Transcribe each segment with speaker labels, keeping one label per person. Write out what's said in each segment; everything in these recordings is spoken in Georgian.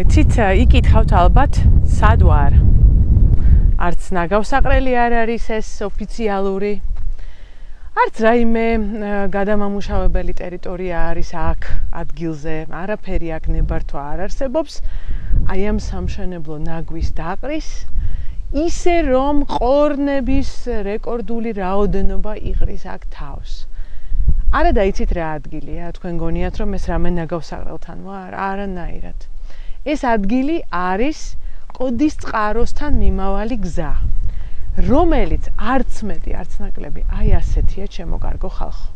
Speaker 1: Ცით იკითხავთ ალბათ, სად ვარ? არც ნაგავსაყრელი არ არის ეს ოფიციალური. არც რაიმე გადამამუშავებელი ტერიტორია არის აქ ადგილზე, არაფერი აქ ნებართვა არ არსებობს. აი ამ სამშენებლო ნაგვის დაყრის ისე რომ ყორნების რეკორდული რაოდენობა იყრის აქ თავს. არა დაიცით რა ადგილია, თქვენ გონიათ რომ ეს რამე ნაგავსაყრელთან ვარ? არანაირად. ეს ადგილი არის კოდის წყაროსთან მიმავალი გზა, რომელიც არც მეტი, არც ნაკლები, აი ასეთია ჩემო კარგო ხალხო.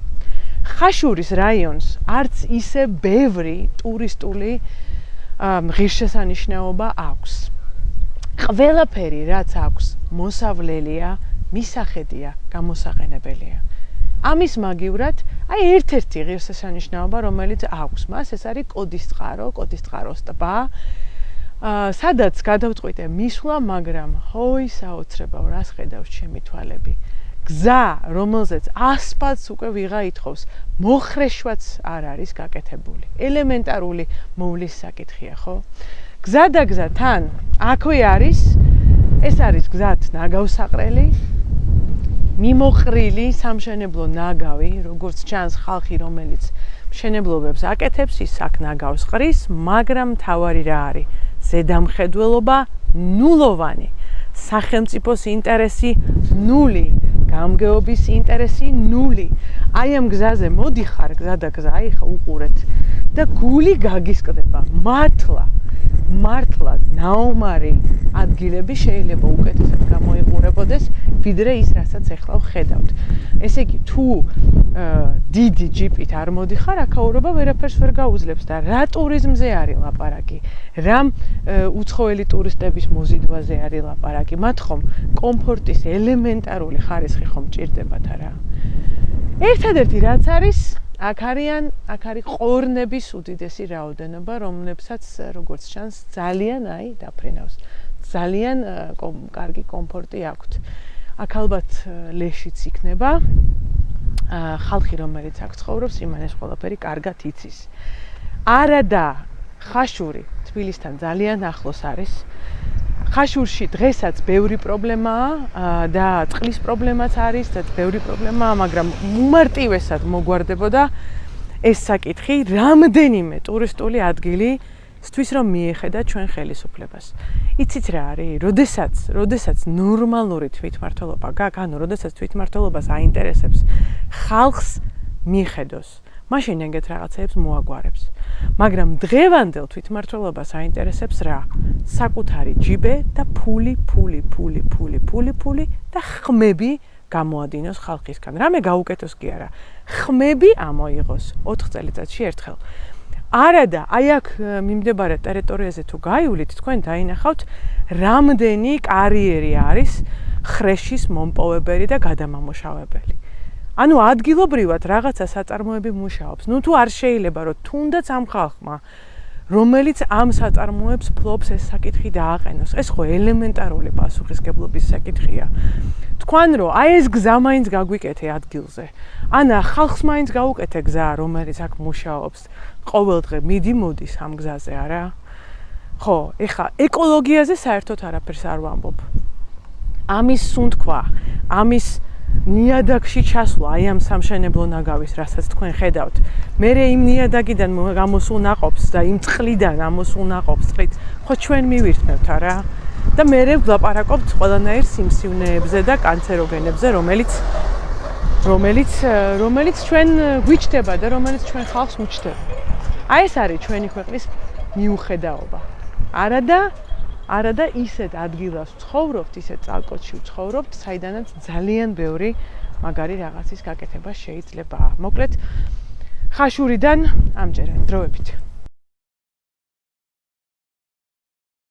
Speaker 1: ხაშურის რაიონს არც ისე ბევრი ტურისტული ღირსშესანიშნაობა აქვს. ყველაფერი, რაც აქვს, მოსავლელია, მისახედია, გამოსაყენებელია. ამის მაგივრად, აი ერთ-ერთი ღირსშესანიშნაობა, რომელიც აქვს მას, ეს არის კოდის წყაროს ტბა, სადაც გადავწყვიტე მისვლა, მაგრამ ჰოი საოცრებავ, რას ხედავს ჩემი თვალები. გზა, რომელზეც ასფალტს უკვე ვიღა ითხოვს, მოხრეშვაც არ არის გაკეთებული. ელემენტარული მოვლის საკითხია, ხო? გზა და გზა თან, აქვე არის, ეს არის გზად ნაგავსაყრელი, მიმოყრილი სამშენებლო ნაგავი, როგორც ჩანს ხალხი, რომელიც მშენებლობებს აკეთებს, ის აქ ნაგავს ყრის, მაგრამ მთავარი რა არის? ზედამხედველობა ნულოვანი, სახელმწიფოს ინტერესი ნული, გამგეობის ინტერესი ნული. აი ამ გზაზე მოდიხარ, გზა და გზა, აი ხა უყურეთ და გული გაგისკდება. მართლა ნაომარი ადგილები შეიძლება უკეთესად გამოიყურებოდეს, ვიდრე ის, რასაც ახლა ვხედავთ. ესე იგი, თუ დიდი ჯიპით არ მოდიხარ, აქაურობა ვერაფერს ვერ გაუძლებს და რა ტურიზმზე არის ლაპარაკი, რა უცხოელი ტურისტების მოზიდვაზე არის ლაპარაკი, მათ ხომ კომფორტის ელემენტარული ხარისხი ხომ ჭირდებათ არა? ერთადერთი რაც არის, აქ არის ყორნების უდიდესი რაოდენობა, რომლებსაც როგორც ჩანს ძალიან დაფრინავს. ძალიან კარგი კომფორტი აქვთ. აქ ალბათ ლეშიც იქნება. ხალხი რომელიც აქ ცხოვრობს, იმან ეს ყველაფერი კარგად იცის. არადა ხაშური თბილისთან ძალიან ახლოს არის. ხაშურში დღესაც ბევრი პრობლემაა და წყლის პრობლემაც არის და ბევრი პრობლემაა, მაგრამ უმარტივესად მოგვარდებოდა ეს საკითხი, რამდენიმე ტურისტული ადგილი თვის რომ მიეხედა ჩვენ ხელისუფლებას. იცით რა არის? როდესაც ნორმალური თვითმმართველობა გაქვს, ანუ როდესაც თვითმმართველობას აინტერესებს ხალხს მიხედოს, მაშინ ეგეთ რაღაცებს მოაგვარებს. მაგრამ დღევანდელ თვითმმართველობას აინტერესებს რა? საკუთარი ჯიბე და ფული და ხმები გამოადინოს ხალხისგან. რამე გაუკეთოს კი არა. ხმები ამოიღოს 4 წელიწადში ერთხელ. არადა, აი აქ მიმდებარე ტერიტორიაზე თუ გაივლით, თქვენ დაინახავთ, რამდენი კარიერი არის ხრეშის მომპოვებელი და გადამამუშავებელი. ანუ ადგილობრივად რაღაცა საწარმოები მუშაობს. ნუ თუ არ შეიძლება, რომ თუნდაც ამ ხალხმა, რომელიც ამ საწარმოებს ფლობს, ეს საკითხი დააყენოს. ეს ხო ელემენტარული პასუხისგებლობის საკითხია. თქვენ რომ აი ეს გზა მაინც გაგვიკეთე ადგილზე. ანა ხალხს მაინც გაუკეთე გზა, რომელიც აქ მუშაობს. ყოველდღე მიდი-მოდის ამ გზაზე, არა? ხო, ეხა ეკოლოგიაზე საერთოდ არაფერს არ ვამბობ. ამის სუნთქვა, ამის ნიადაგში ჩასვლა, აი ამ სამშენებლო ნაგავის, რასაც თქვენ ხედავთ. მერე იმ ნიადაგიდან გამოსულ ნაყოფს და იმ წყლიდან ამოსულ ნაყოფს წყლით, ხო ჩვენ მივირთმევთ, არა? და მერე ვლაპარაკობთ ყველანაირ სიმსივნეებზე და კანცეროგენებზე, რომელიც ჩვენ გვიჩდება და რომელიც ჩვენ ხალხს უჩდება. აი ეს არის ჩვენი ქვეყნის მიუხედაობა. არადა ისეთ ადგილას ვცხოვრობთ, ისეთ წალკოტში ვცხოვრობთ, საიდანაც ძალიან ბევრი მაგარი რაღაცის გაკეთება შეიძლება. მოკლედ, ხაშურიდან ამჯერად დროებით.